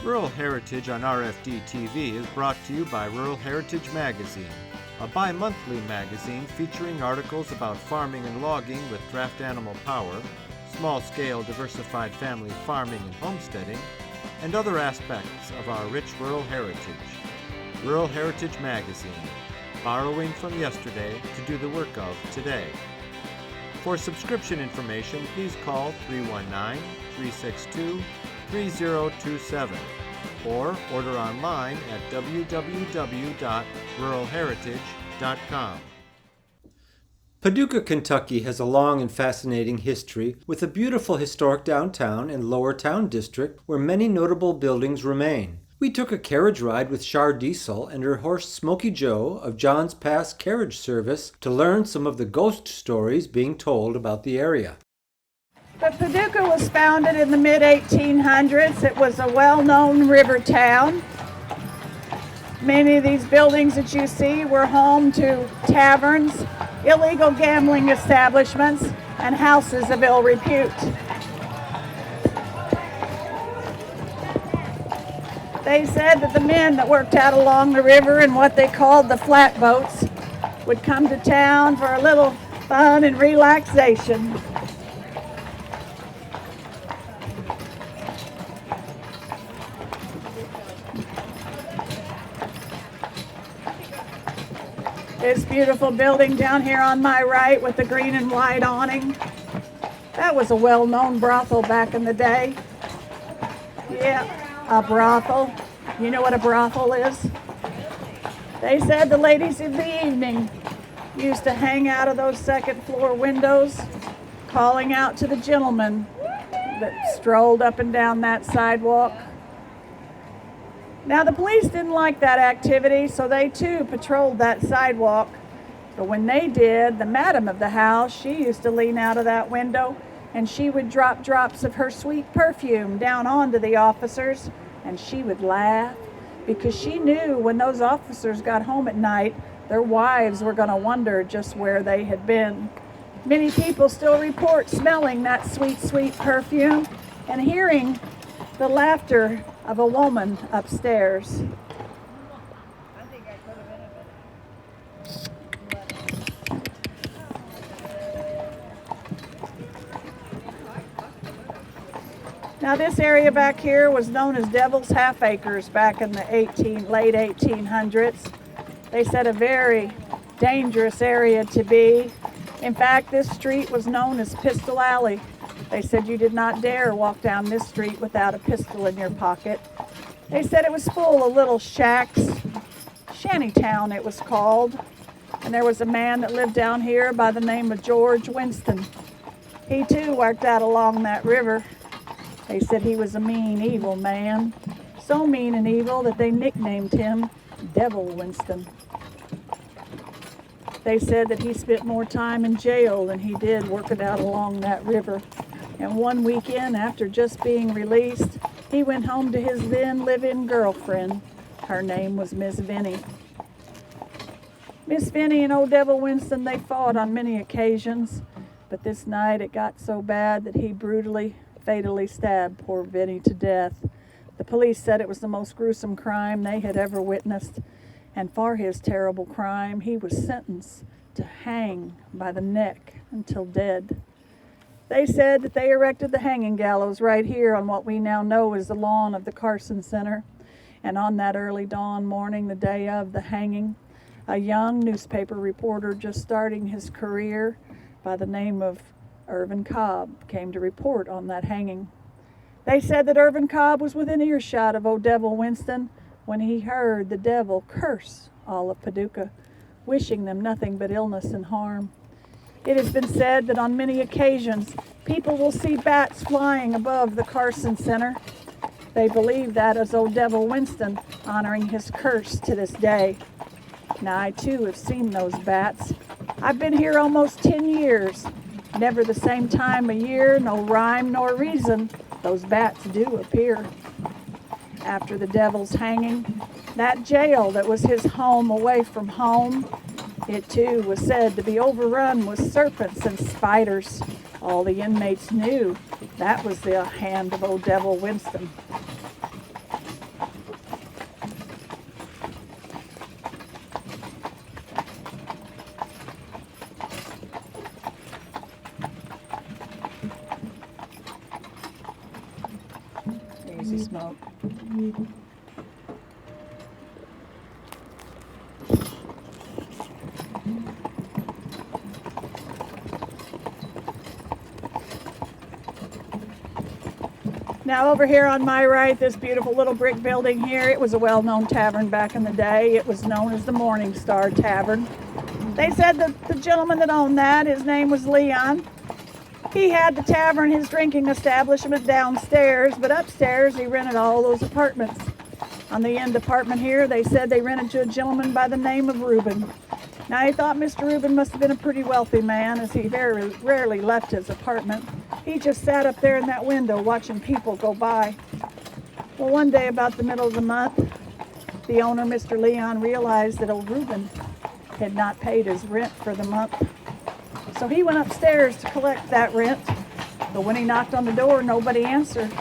Rural Heritage on RFD TV is brought to you by Rural Heritage Magazine, a bi-monthly magazine featuring articles about farming and logging with draft animal power, small-scale diversified family farming and homesteading, and other aspects of our rich rural heritage. Rural Heritage Magazine, borrowing from yesterday to do the work of today. For subscription information, please call 319-362-3027 or order online at www.ruralheritage.com. Paducah, Kentucky has a long and fascinating history with a beautiful historic downtown and lower town district where many notable buildings remain. We took a carriage ride with Char and her horse Smoky Joe of John's Pass Carriage Service to learn some of the ghost stories being told about the area. But Paducah was founded in the mid-1800s. It was a well-known river town. Many of these buildings that you see were home to taverns, illegal gambling establishments, and houses of ill repute. They said that the men that worked out along the river in what they called the flatboats would come to town for a little fun and relaxation. This beautiful building down here on my right with the green and white awning, that was a well-known brothel back in the day. Yeah, a brothel. You know what a brothel is? They said the ladies of the evening used to hang out of those second floor windows, calling out to the gentlemen that strolled up and down that sidewalk. Now, the police didn't like that activity, so they too patrolled that sidewalk. But when they did, the madam of the house, she used to lean out of that window and she would drop drops of her sweet perfume down onto the officers, and she would laugh because she knew when those officers got home at night, their wives were going to wonder just where they had been. Many people still report smelling that sweet, sweet perfume and hearing the laughter of a woman upstairs. Now this area back here was known as Devil's Half Acres back in the late 1800s. They said a very dangerous area to be. In fact, this street was known as Pistol Alley. They said you did not dare walk down this street without a pistol in your pocket. They said it was full of little shacks. Shantytown it was called. And there was a man that lived down here by the name of George Winston. He too worked out along that river. They said he was a mean, evil man. So mean and evil that they nicknamed him Devil Winston. They said that he spent more time in jail than he did working out along that river. And one weekend, after just being released, he went home to his then live-in girlfriend. Her name was Miss Vinnie. Miss Vinnie and old Devil Winston, they fought on many occasions, but this night it got so bad that he brutally, fatally stabbed poor Vinnie to death. The police said it was the most gruesome crime they had ever witnessed, and for his terrible crime, he was sentenced to hang by the neck until dead. They said that they erected the hanging gallows right here on what we now know as the lawn of the Carson Center. And on that early dawn morning, the day of the hanging, a young newspaper reporter just starting his career by the name of Irvin Cobb came to report on that hanging. They said that Irvin Cobb was within earshot of old Devil Winston when he heard the devil curse all of Paducah, wishing them nothing but illness and harm. It has been said that on many occasions, people will see bats flying above the Carson Center. They believe that as old Devil Winston, honoring his curse to this day. Now, I too have seen those bats. I've been here almost 10 years. Never the same time of year, no rhyme nor reason, those bats do appear. After the devil's hanging, that jail that was his home away from home, it too was said to be overrun with serpents and spiders. All the inmates knew that was the hand of old Devil Winston. crazy smoke. Now over here on my right, this beautiful little brick building here, it was a well-known tavern back in the day. It was known as the Morning Star Tavern. They said that the gentleman that owned that, his name was Leon. He had the tavern, his drinking establishment downstairs, but upstairs he rented all those apartments. On the end apartment here, they said they rented to a gentleman by the name of Reuben. Now he thought Mr. Reuben must have been a pretty wealthy man, as he very rarely left his apartment. He just sat up there in that window watching people go by. Well, one day about the middle of the month, the owner, Mr. Leon, realized that old Reuben had not paid his rent for the month. So he went upstairs to collect that rent, but when he knocked on the door, nobody answered.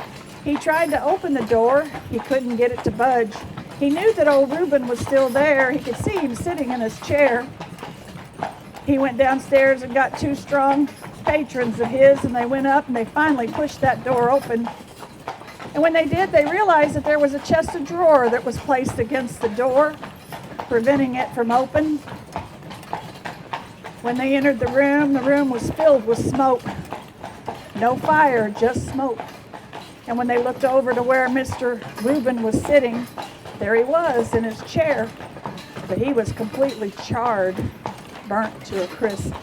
He tried to open the door. He couldn't get it to budge. He knew that old Reuben was still there. He could see him sitting in his chair. He went downstairs and got two strong patrons of his, and they went up and they finally pushed that door open. And when they did, they realized that there was a chest of drawers that was placed against the door, preventing it from open. When they entered the room was filled with smoke. No fire, just smoke. And when they looked over to where Mr. Reuben was sitting, there he was in his chair, but he was completely charred, burnt to a crisp.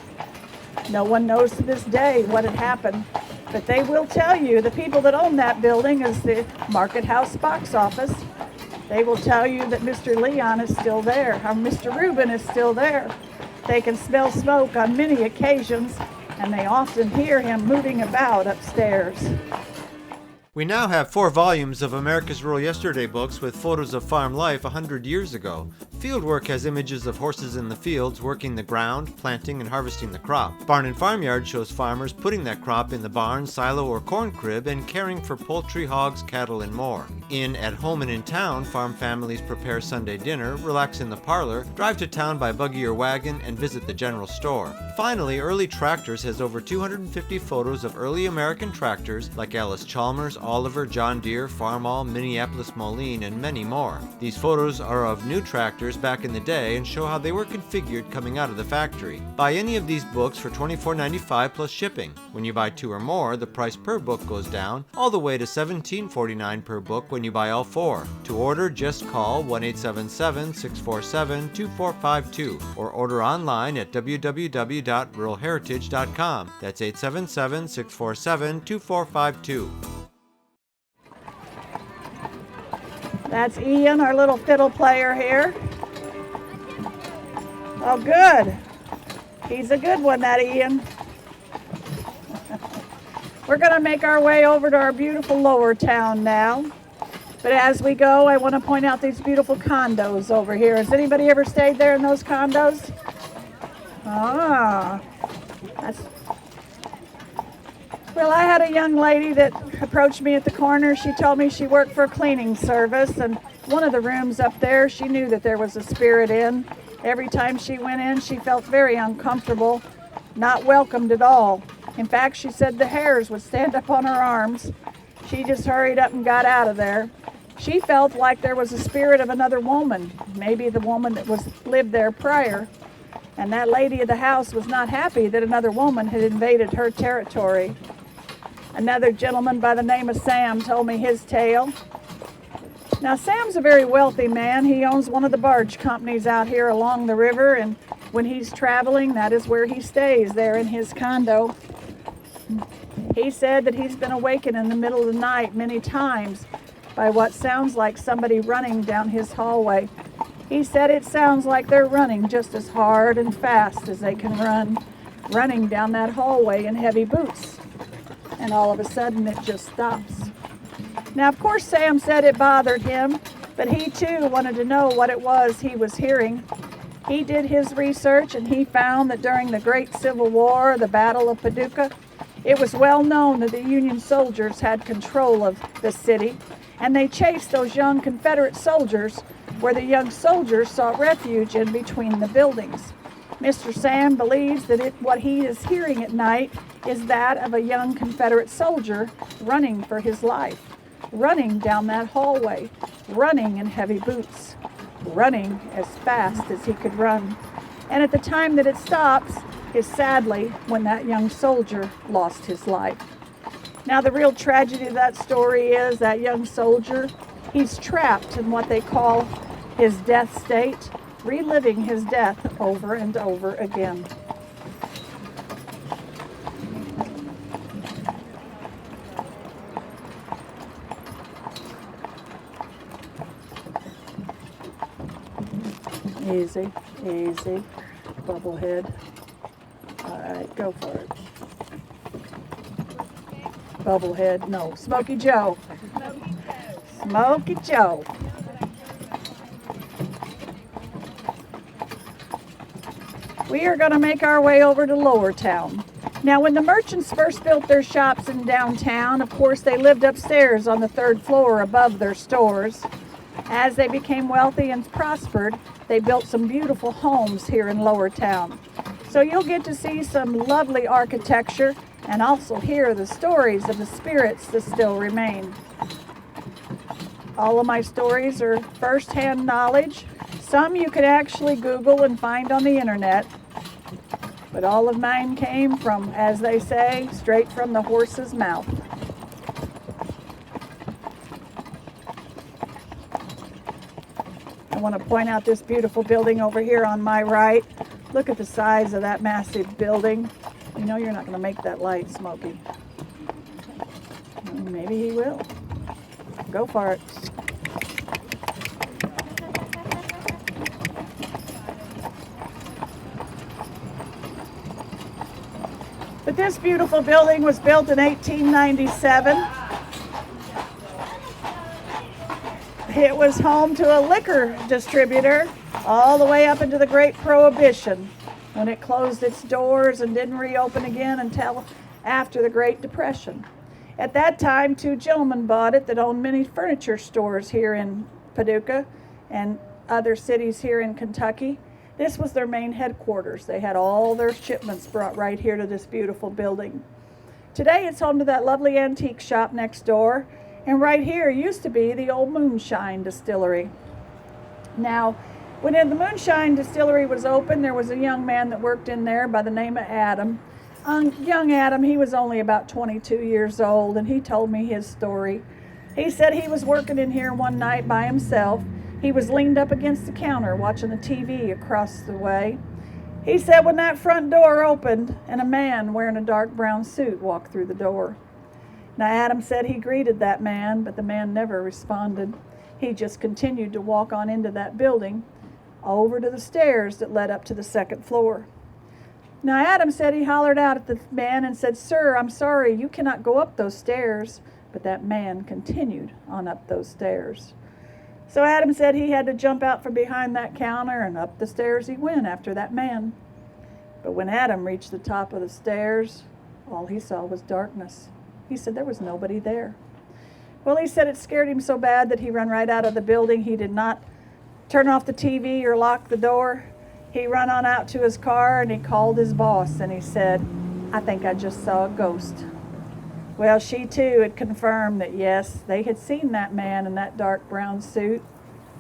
No one knows to this day what had happened, but they will tell you, the people that own that building is the Market House box office. They will tell you that Mr. Leon is still there, or Mr. Reuben is still there. They can smell smoke on many occasions, and they often hear him moving about upstairs. We now have 4 volumes of America's Rural Yesterday books with photos of farm life 100 years ago. Fieldwork has images of horses in the fields working the ground, planting and harvesting the crop. Barn and Farmyard shows farmers putting that crop in the barn, silo, or corn crib and caring for poultry, hogs, cattle, and more. In At Home and in Town, farm families prepare Sunday dinner, relax in the parlor, drive to town by buggy or wagon, and visit the general store. Finally, Early Tractors has over 250 photos of early American tractors like Alice Chalmers, Oliver, John Deere, Farmall, Minneapolis Moline, and many more. These photos are of new tractors back in the day and show how they were configured coming out of the factory. Buy any of these books for $24.95 plus shipping. When you buy 2 or more, the price per book goes down, all the way to $17.49 per book when you buy all 4. To order, just call 1-877-647-2452 or order online at www.ruralheritage.com. That's 877-647-2452. That's Ian, our little fiddle player here. Oh, good. He's a good one, that Ian. We're going to make our way over to our beautiful lower town now. But as we go, I want to point out these beautiful condos over here. Has anybody ever stayed there in those condos? Ah, well, I had a young lady that approached me at the corner. She told me she worked for a cleaning service, and one of the rooms up there, she knew that there was a spirit in. Every time she went in, she felt very uncomfortable, not welcomed at all. In fact, she said the hairs would stand up on her arms. She just hurried up and got out of there. She felt like there was a spirit of another woman, maybe the woman that lived there prior. And that lady of the house was not happy that another woman had invaded her territory. Another gentleman by the name of Sam told me his tale. Now, Sam's a very wealthy man. He owns one of the barge companies out here along the river, and when he's traveling, that is where he stays, there in his condo. He said that he's been awakened in the middle of the night many times by what sounds like somebody running down his hallway. He said it sounds like they're running just as hard and fast as they can run, running down that hallway in heavy boots. And all of a sudden it just stops. Now, of course, Sam said it bothered him, but he too wanted to know what it was he was hearing. He did his research and he found that during the Great Civil War, the Battle of Paducah, it was well known that the Union soldiers had control of the city, and they chased those young Confederate soldiers where the young soldiers sought refuge in between the buildings. Mr. Sam believes that what he is hearing at night is that of a young Confederate soldier running for his life. running down that hallway, running in heavy boots, running as fast as he could run. And at the time that it stops is sadly when that young soldier lost his life. Now the real tragedy of that story is that young soldier, he's trapped in what they call his death state, reliving his death over and over again. Easy, easy, bubblehead. All right, go for it. Bubblehead, no, Smokey Joe. Smokey Joe. We are going to make our way over to Lower Town. Now, when the merchants first built their shops in downtown, of course, they lived upstairs on the 3rd floor above their stores. As they became wealthy and prospered, they built some beautiful homes here in Lower Town. So you'll get to see some lovely architecture and also hear the stories of the spirits that still remain. All of my stories are first-hand knowledge. Some you could actually Google and find on the internet. But all of mine came from, as they say, straight from the horse's mouth. I want to point out this beautiful building over here on my right. Look at the size of that massive building. You know you're not going to make that light, Smokey. Maybe he will. Go for it. But this beautiful building was built in 1897. It was home to a liquor distributor all the way up into the Great Prohibition, when it closed its doors and didn't reopen again until after the Great Depression. At that time, 2 gentlemen bought it that owned many furniture stores here in Paducah and other cities here in Kentucky. This was their main headquarters. They had all their shipments brought right here to this beautiful building. Today it's home to that lovely antique shop next door, and right here used to be the old Moonshine Distillery. Now, when the Moonshine Distillery was open, there was a young man that worked in there by the name of Adam. Young Adam, he was only about 22 years old, and he told me his story. He said he was working in here one night by himself. He was leaned up against the counter watching the TV across the way. He said when that front door opened and a man wearing a dark brown suit walked through the door. Now Adam said he greeted that man, but the man never responded. He just continued to walk on into that building, over to the stairs that led up to the 2nd floor. Now Adam said he hollered out at the man and said, "Sir, I'm sorry, you cannot go up those stairs." But that man continued on up those stairs. So Adam said he had to jump out from behind that counter, and up the stairs he went after that man. But when Adam reached the top of the stairs, all he saw was darkness. He said there was nobody there. Well, he said it scared him so bad that he ran right out of the building. He did not turn off the TV or lock the door. He ran on out to his car and he called his boss and he said, "I think I just saw a ghost." Well, she too had confirmed that yes, they had seen that man in that dark brown suit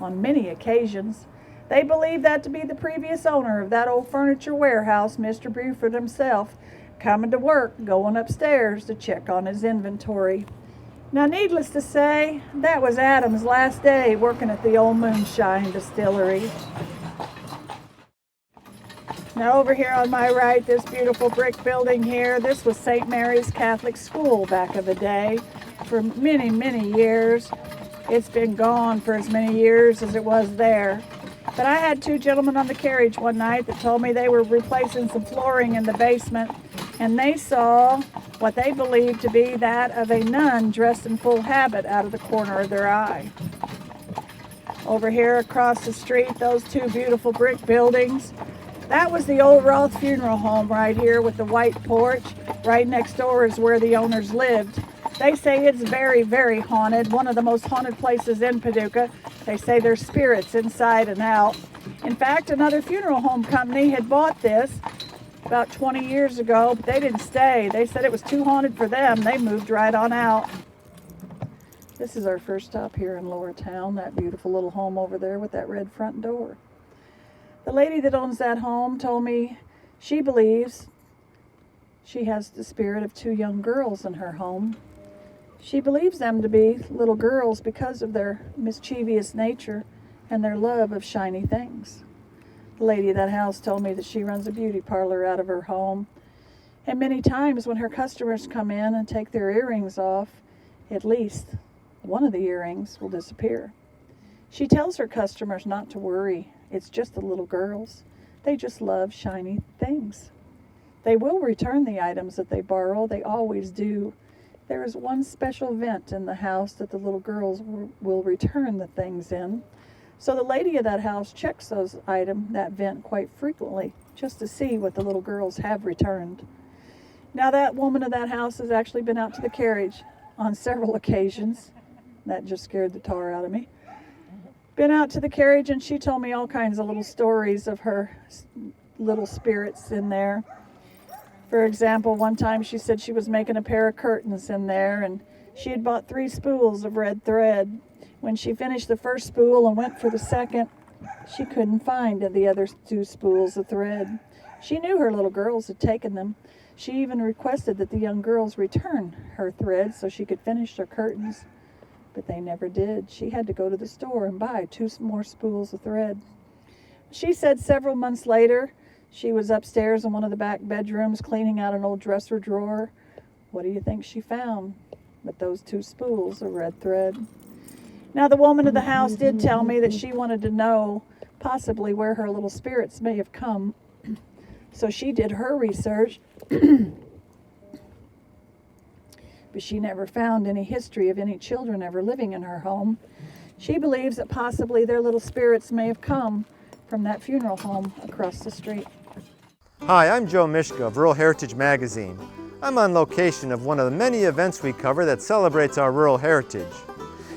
on many occasions. They believed that to be the previous owner of that old furniture warehouse, Mr. Buford himself, coming to work, going upstairs to check on his inventory. Now, needless to say, that was Adam's last day working at the old Moonshine Distillery. Now, over here on my right, this beautiful brick building here, this was St. Mary's Catholic School back of the day for many, many years. It's been gone for as many years as it was there. But I had 2 gentlemen on the carriage one night that told me they were replacing some flooring in the basement, and they saw what they believed to be that of a nun dressed in full habit out of the corner of their eye. Over here across the street, those 2 beautiful brick buildings, that was the old Roth Funeral Home right here with the white porch. Right next door is where the owners lived. They say it's very, very haunted, one of the most haunted places in Paducah. They say there's spirits inside and out. In fact, another funeral home company had bought this about 20 years ago, but they didn't stay. They said it was too haunted for them. They moved right on out. This is our first stop here in Lower Town, that beautiful little home over there with that red front door. The lady that owns that home told me she believes she has the spirit of 2 young girls in her home. She believes them to be little girls because of their mischievous nature and their love of shiny things. The lady of that house told me that she runs a beauty parlor out of her home, and many times when her customers come in and take their earrings off, at least one of the earrings will disappear. She tells her customers not to worry. It's just the little girls. They just love shiny things. They will return the items that they borrow. They always do. There is one special vent in the house that the little girls will return the things in. So the lady of that house checks that vent quite frequently just to see what the little girls have returned. Now that woman of that house has actually been out to the Carriage on several occasions. That just scared the tar out of me. Been out to the Carriage, and she told me all kinds of little stories of her little spirits in there. For example, one time she said she was making a pair of curtains in there, and she had bought 3 spools of red thread. When she finished the first spool and went for the second, she couldn't find the other 2 spools of thread. She knew her little girls had taken them. She even requested that the young girls return her thread so she could finish their curtains, but they never did. She had to go to the store and buy 2 more spools of thread. She said several months later, she was upstairs in one of the back bedrooms cleaning out an old dresser drawer. What do you think she found but those 2 spools of red thread? Now, the woman of the house did tell me that she wanted to know possibly where her little spirits may have come. So she did her research, but she never found any history of any children ever living in her home. She believes that possibly their little spirits may have come from that funeral home across the street. Hi, I'm Joe Mishka of Rural Heritage Magazine. I'm on location of one of the many events we cover that celebrates our rural heritage.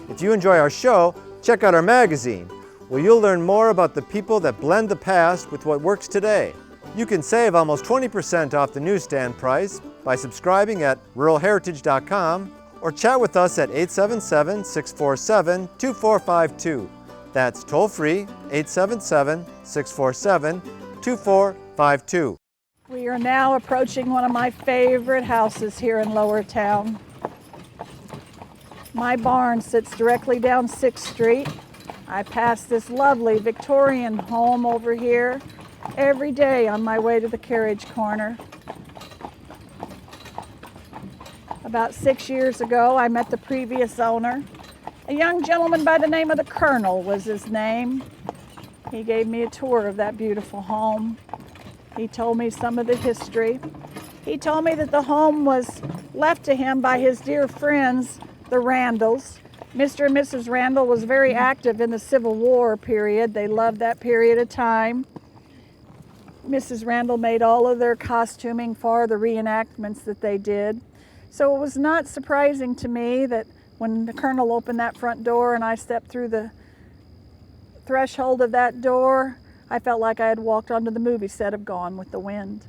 If you enjoy our show, check out our magazine, where you'll learn more about the people that blend the past with what works today. You can save almost 20% off the newsstand price by subscribing at ruralheritage.com or chat with us at 877-647-2452. That's toll-free, 877-647-2452. We are now approaching one of my favorite houses here in Lower Town. My barn sits directly down 6th Street. I pass this lovely Victorian home over here every day on my way to the Carriage corner. About 6 years ago, I met the previous owner. A young gentleman by the name of the Colonel was his name. He gave me a tour of that beautiful home. He told me some of the history. He told me that the home was left to him by his dear friends, the Randalls. Mr. and Mrs. Randall was very active in the Civil War period. They loved that period of time. Mrs. Randall made all of their costuming for the reenactments that they did. So it was not surprising to me that when the Colonel opened that front door and I stepped through the threshold of that door, I felt like I had walked onto the movie set of Gone with the Wind.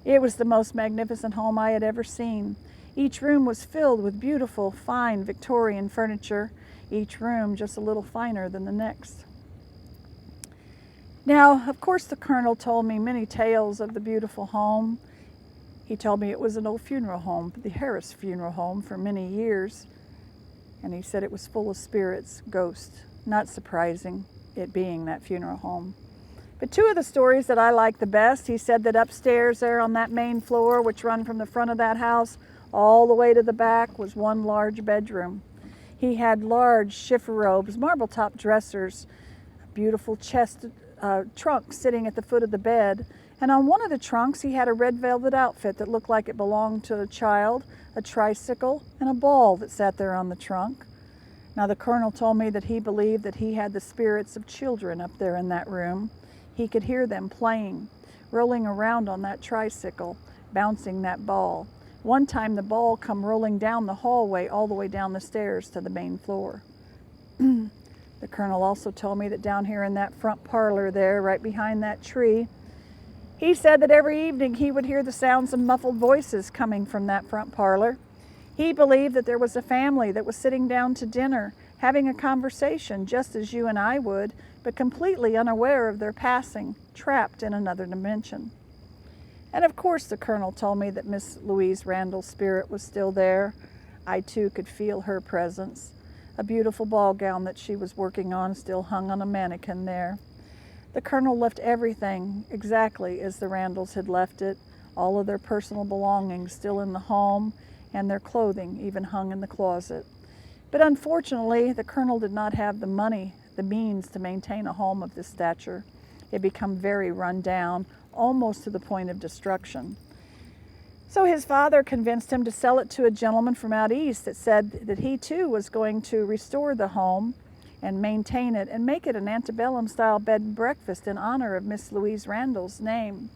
It was the most magnificent home I had ever seen. Each room was filled with beautiful, fine Victorian furniture, each room just a little finer than the next. Now, of course, the Colonel told me many tales of the beautiful home. He told me it was an old funeral home, the Harris Funeral Home, for many years. And he said it was full of spirits, ghosts. Not surprising, it being that funeral home. But 2 of the stories that I like the best, he said that upstairs there on that main floor, which run from the front of that house all the way to the back, was one large bedroom. He had large chiffon-robes, marble-top dressers, a beautiful chest trunk sitting at the foot of the bed. And on one of the trunks, he had a red velvet outfit that looked like it belonged to a child, a tricycle, and a ball that sat there on the trunk. Now, the Colonel told me that he believed that he had the spirits of children up there in that room. He could hear them playing, rolling around on that tricycle, bouncing that ball. One time the ball come rolling down the hallway all the way down the stairs to the main floor. The Colonel also told me that down here in that front parlor there, right behind that tree, he said that every evening he would hear the sounds of muffled voices coming from that front parlor. He believed that there was a family that was sitting down to dinner, having a conversation just as you and I would, but completely unaware of their passing, trapped in another dimension. And of course the Colonel told me that Miss Louise Randall's spirit was still there. I too could feel her presence. A beautiful ball gown that she was working on still hung on a mannequin there. The Colonel left everything exactly as the Randalls had left it, all of their personal belongings still in the home, and their clothing even hung in the closet. But unfortunately, the Colonel did not have the money, the means to maintain a home of this stature. It had become very run down, almost to the point of destruction. So his father convinced him to sell it to a gentleman from out east that said that he too was going to restore the home and maintain it and make it an antebellum style bed and breakfast in honor of Miss Louise Randall's name.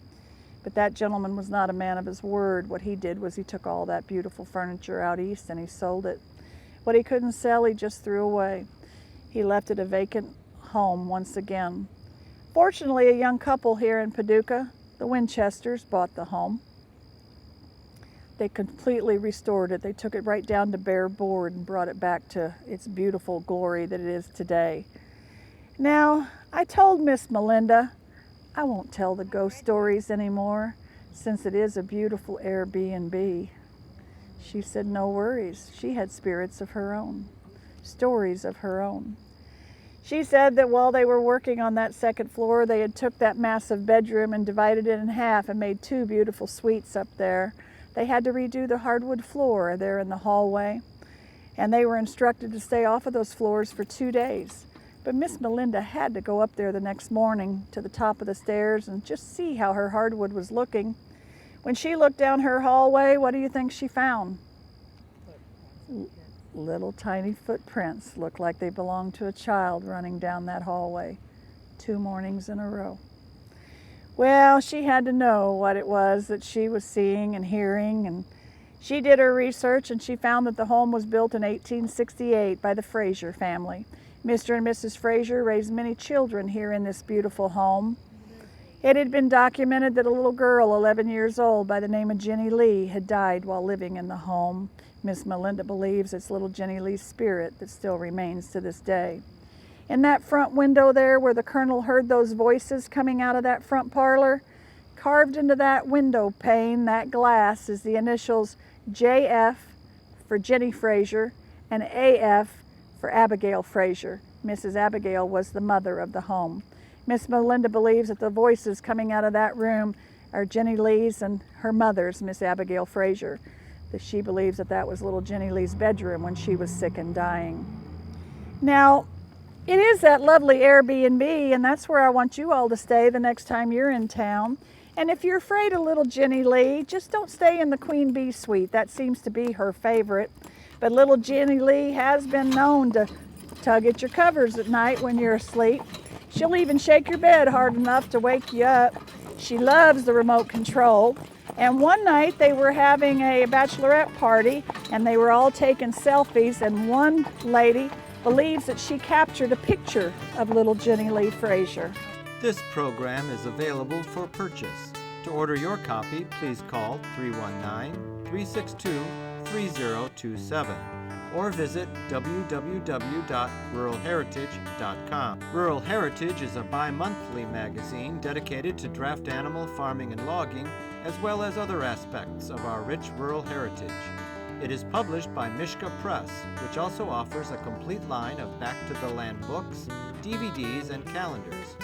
But that gentleman was not a man of his word. What he did was he took all that beautiful furniture out east and he sold it. What he couldn't sell, he just threw away. He left it a vacant home once again. Fortunately, a young couple here in Paducah, the Winchesters, bought the home. They completely restored it. They took it right down to bare board and brought it back to its beautiful glory that it is today. Now, I told Miss Melinda I won't tell the ghost stories anymore, since it is a beautiful Airbnb. She said no worries. She had spirits of her own, stories of her own. She said that while they were working on that second floor, they had took that massive bedroom and divided it in half and made two beautiful suites up there. They had to redo the hardwood floor there in the hallway, and they were instructed to stay off of those floors for 2 days. But Miss Melinda had to go up there the next morning to the top of the stairs and just see how her hardwood was looking. When she looked down her hallway, what do you think she found? Little tiny footprints, looked like they belonged to a child running down that hallway 2 mornings in a row. Well, she had to know what it was that she was seeing and hearing, and she did her research and she found that the home was built in 1868 by the Fraser family. Mr. and Mrs. Fraser raised many children here in this beautiful home. It had been documented that a little girl, 11 years old, by the name of Jenny Lee, had died while living in the home. Miss Melinda believes it's little Jenny Lee's spirit that still remains to this day. In that front window there where the Colonel heard those voices coming out of that front parlor, carved into that window pane, that glass, is the initials JF for Jenny Fraser and AF for Abigail Fraser. Mrs. Abigail was the mother of the home. Miss Melinda believes that the voices coming out of that room are Jenny Lee's and her mother's, Miss Abigail Fraser. That she believes that that was little Jenny Lee's bedroom when she was sick and dying. Now, it is that lovely Airbnb, and that's where I want you all to stay the next time you're in town. And if you're afraid of little Jenny Lee, just don't stay in the Queen Bee suite. That seems to be her favorite. But little Jenny Lee has been known to tug at your covers at night when you're asleep. She'll even shake your bed hard enough to wake you up. She loves the remote control. And one night they were having a bachelorette party and they were all taking selfies, and one lady believes that she captured a picture of little Jenny Lee Fraser. This program is available for purchase. To order your copy, please call 319-362-3027 or visit www.ruralheritage.com. Rural Heritage is a bi-monthly magazine dedicated to draft animal farming and logging, as well as other aspects of our rich rural heritage. It is published by Mishka Press, which also offers a complete line of back-to-the-land books, DVDs, and calendars.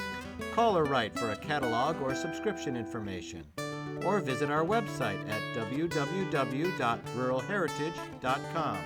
Call or write for a catalog or subscription information, or visit our website at www.ruralheritage.com.